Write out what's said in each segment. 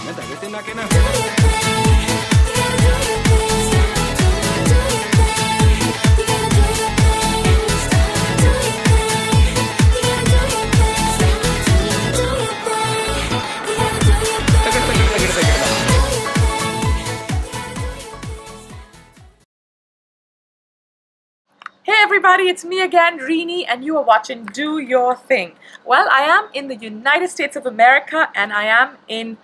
Hey everybody, it's me again, Reenie, and you are watching Do Your Thing. Well, I am in the United States of America and I am in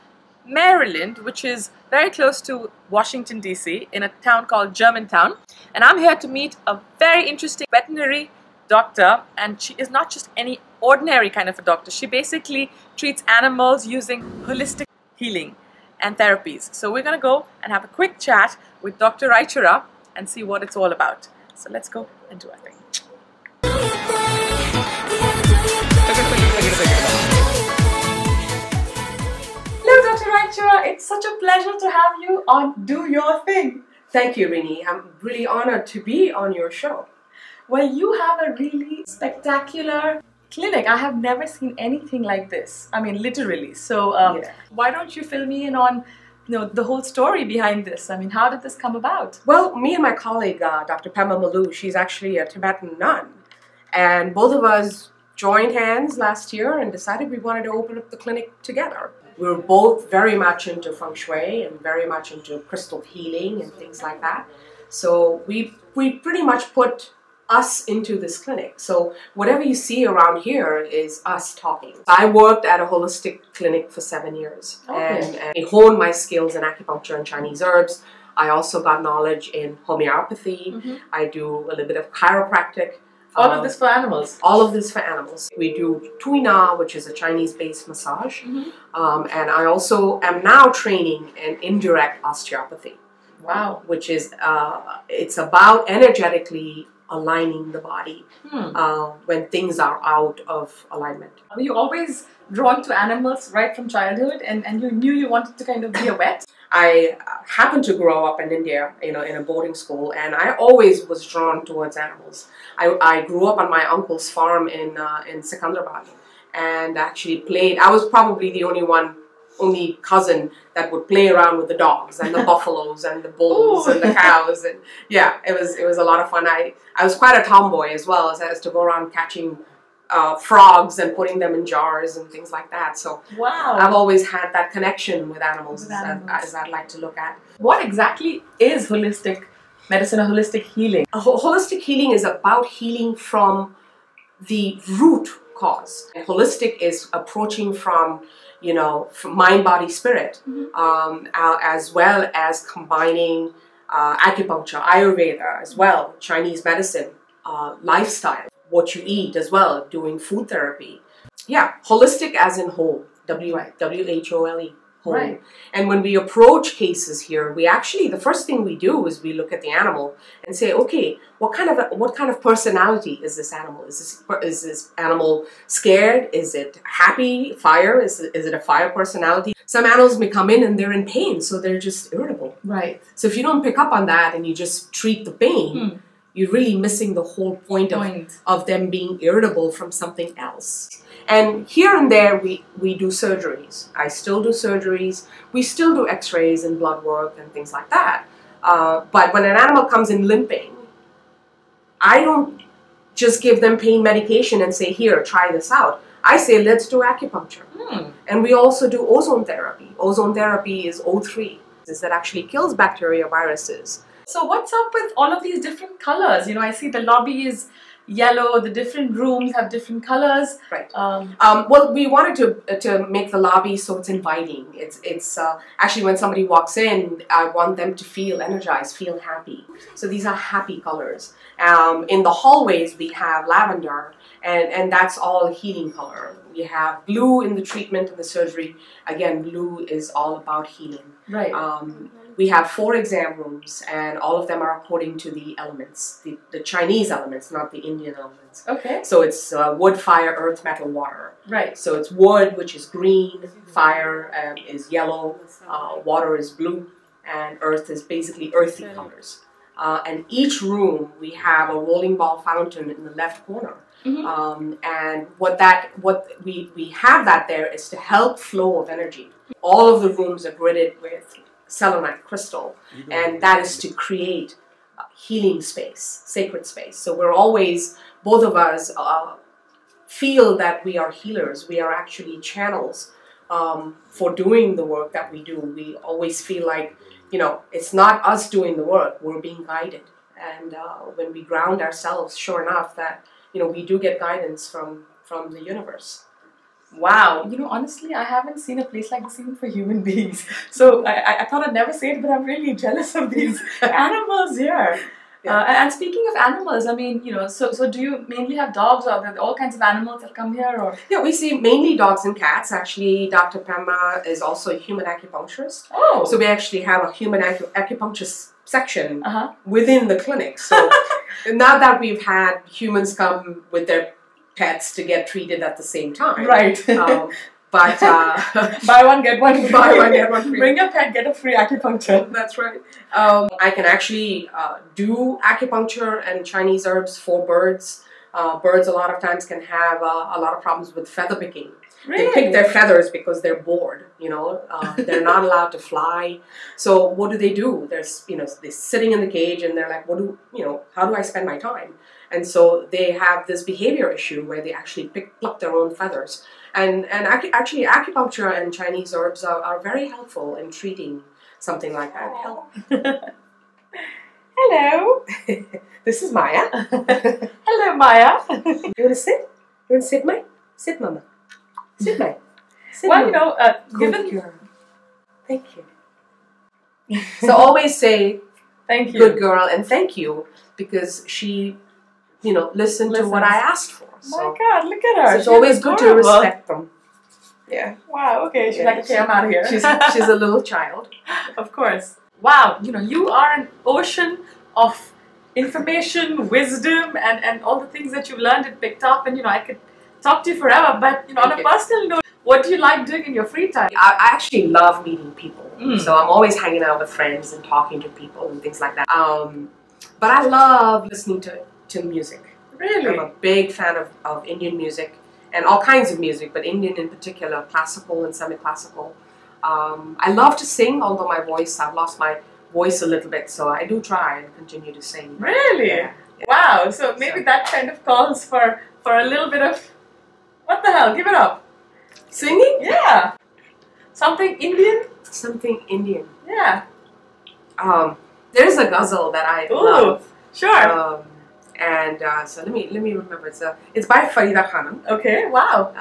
Maryland, which is very close to Washington, D.C., in a town called Germantown. And I'm here to meet a very interesting veterinary doctor, and she is not just any ordinary kind of a doctor. She basically treats animals using holistic healing and therapies. So we're going to go and have a quick chat with Dr. Raichura and see what it's all about. So let's go and do our thing. Hello, Dr. Raichura. It's such a pleasure to have you on Do Your Thing. Thank you, Reenie. I'm really honored to be on your show. Well, you have a really spectacular clinic. I have never seen anything like this. I mean, literally. So why don't you fill me in on the whole story behind this? I mean, how did this come about? Well, me and my colleague, Dr. Pema Malu, she's actually a Tibetan nun. And both of us joined hands last year and decided we wanted to open up the clinic together. We were both very much into feng shui and very much into crystal healing and things like that. So we pretty much put us into this clinic. So whatever you see around here is us talking. I worked at a holistic clinic for 7 years and I honed my skills in acupuncture and Chinese herbs. I also got knowledge in homeopathy. I do a little bit of chiropractic. All of this for animals? All of this for animals. We do Tuina, which is a Chinese-based massage. And I also am now training in indirect osteopathy. Wow. Which is, it's about energetically aligning the body when things are out of alignment. Were you always drawn to animals right from childhood, and you knew you wanted to kind of be a vet? I happened to grow up in India, in a boarding school, and I always was drawn towards animals. I grew up on my uncle's farm in Secunderabad and actually played. I was probably the only cousin that would play around with the dogs and the buffaloes and the bulls and the cows, and yeah, it was a lot of fun. I was quite a tomboy as well, as to go around catching frogs and putting them in jars and things like that. So wow, I've always had that connection with animals, as I'd like to look at. What exactly is holistic medicine or holistic healing? Holistic healing is about healing from the root cause. And holistic is approaching from from mind, body, spirit, as well as combining acupuncture, Ayurveda as well, Chinese medicine, lifestyle, what you eat as well, doing food therapy. Yeah, holistic as in whole, W-H-O-L-E, whole. Right. And when we approach cases here, we actually, the first thing we do is we look at the animal and say, okay, what kind of personality is this animal? Is this animal scared? Is it happy? Fire? Is it a fire personality? Some animals may come in and they're in pain, so they're just irritable. Right. So if you don't pick up on that and you just treat the pain, you're really missing the whole point of them being irritable from something else. And here and there we do surgeries. I still do surgeries. We still do x-rays and blood work and things like that. But when an animal comes in limping, I don't just give them pain medication and say, here, try this out. I say, let's do acupuncture. And we also do ozone therapy. Ozone therapy is O3. That actually kills bacteria, viruses. So what's up with all of these different colors? I see the lobby is yellow, the different rooms have different colors. Right. Well, we wanted to make the lobby so it's inviting. It's actually when somebody walks in, I want them to feel energized, feel happy. So these are happy colors. In the hallways, we have lavender, and that's all healing color. We have blue in the treatment and the surgery. Again, blue is all about healing. Right. We have 4 exam rooms, and all of them are according to the elements, the Chinese elements, not the Indian elements. Okay. So it's wood, fire, earth, metal, water. Right. So it's wood, which is green, fire is yellow, water is blue, and earth is basically earthy colors. And each room, we have a rolling ball fountain in the left corner. And what we have that there is to help flow of energy. All of the rooms are gridded with selenite crystal, and that is to create healing space, sacred space. So we're always, both of us feel that we are healers. We are actually channels for doing the work that we do. We always feel like, you know, it's not us doing the work, we're being guided. And when we ground ourselves, sure enough, that, you know, we do get guidance from the universe. Wow, you know, honestly, I haven't seen a place like this even for human beings. So I thought I'd never say it, but I'm really jealous of these animals here. And speaking of animals, I mean, you know, so do you mainly have dogs, or are there all kinds of animals that come here? Or yeah, we see mainly dogs and cats. Actually, Dr. Pema is also a human acupuncturist. Oh, so we actually have a human acupuncture section within the clinic. So not that we've had humans come with their pets to get treated at the same time. Right. But buy one, get one free. Buy one, get one free. Bring your pet, get a free acupuncture. That's right. I can actually do acupuncture and Chinese herbs for birds. Birds a lot of times can have a lot of problems with feather picking. Really? They pick their feathers because they're bored, you know. They're not allowed to fly. So what do? There's, you know, they're sitting in the cage and they're like, how do I spend my time? And so they have this behavior issue where they actually pluck their own feathers. And actually acupuncture and Chinese herbs are very helpful in treating something like that. Hello. This is Maya. Hello, Maya. You want to sit? You want to sit, Maya? Sit, Mama. Sit, Maya. Sit, well, Mama. you know, Good girl. Thank you. So always say, thank you. Good girl, and thank you, because she, you know, listened to what I asked for. So. My God, look at her. So it's always good to respect them. Yeah. Wow, okay. She's like, okay, I'm out of here. She's a little child. Of course. Wow, you know, you are an ocean of information, wisdom, and all the things that you've learned and picked up. And, you know, I could talk to you forever. But, you know, on a personal note, what do you like doing in your free time? I actually love meeting people. So I'm always hanging out with friends and talking to people and things like that. But I love listening to music. Really? I'm a big fan of Indian music and all kinds of music, but Indian in particular, classical and semi-classical. I love to sing, although I've lost my voice a little bit, so I do try and continue to sing. Really? Yeah. Wow, so maybe that kind of calls for a little bit of, what the hell, give it up. Singing? Yeah. Something Indian? Something Indian. Yeah. There's a ghazal that I love. Sure. So let me remember. It's by Farida Khanum. Okay. Wow.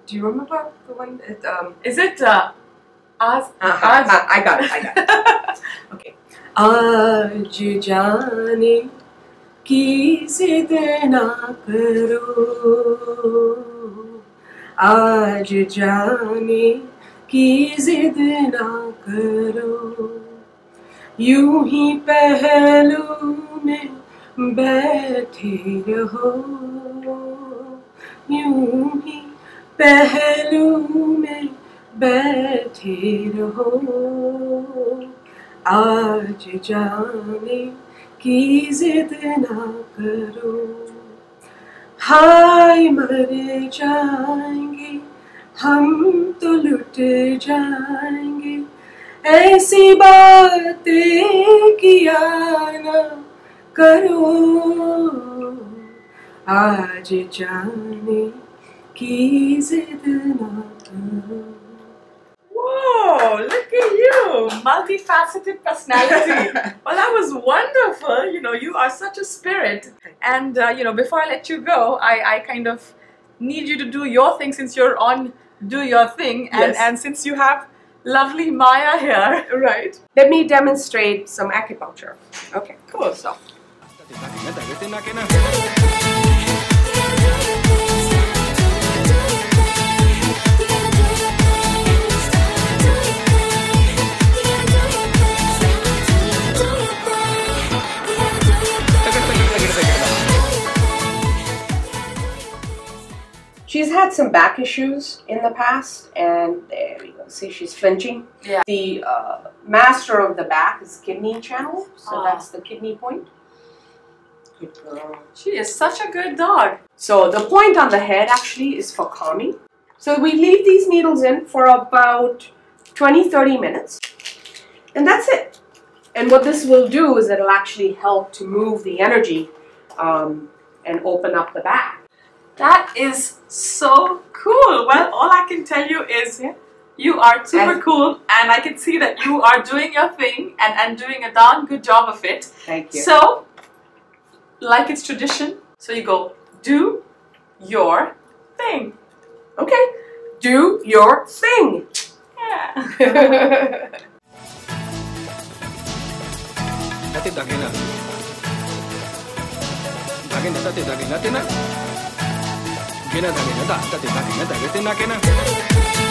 Do you remember the one? Is it I got it. Okay. Aaj jaane ki zid na karo. Aaj jaane ki zid na karo. यूं ही पहलू में बैठे रहो, यूं ही पहलू में बैठे रहो, आज जाने की जिद ना करो, हाय मर जाएंगे हम तो लुट जाएंगे, ऐसी बातें किया ना करो, आज जाने की जिद ना करो. Whoa, look at you! Multifaceted personality. Well, that was wonderful. You know, you are such a spirit. And, you know, before I let you go, I kind of need you to do your thing since you're on Do Your Thing. And since you have lovely Maya here. Right. Let me demonstrate some acupuncture. Okay, cool. So. She's had some back issues in the past, and there we go. See, she's flinching. Yeah. The master of the back is kidney channel, so that's the kidney point. Good girl. She is such a good dog. So the point on the head actually is for calming. So we leave these needles in for about 20-30 minutes. And that's it. And what this will do is it'll actually help to move the energy and open up the back. That is so cool. Well, all I can tell you is you are super cool, and I can see that you are doing your thing and doing a darn good job of it. Thank you. So, like it's tradition, so you go, do your thing. Okay, do your thing. Yeah. Dati dagi na. Dagi na, dati dagi na. Gina dagi na, dati dagi na, dati na.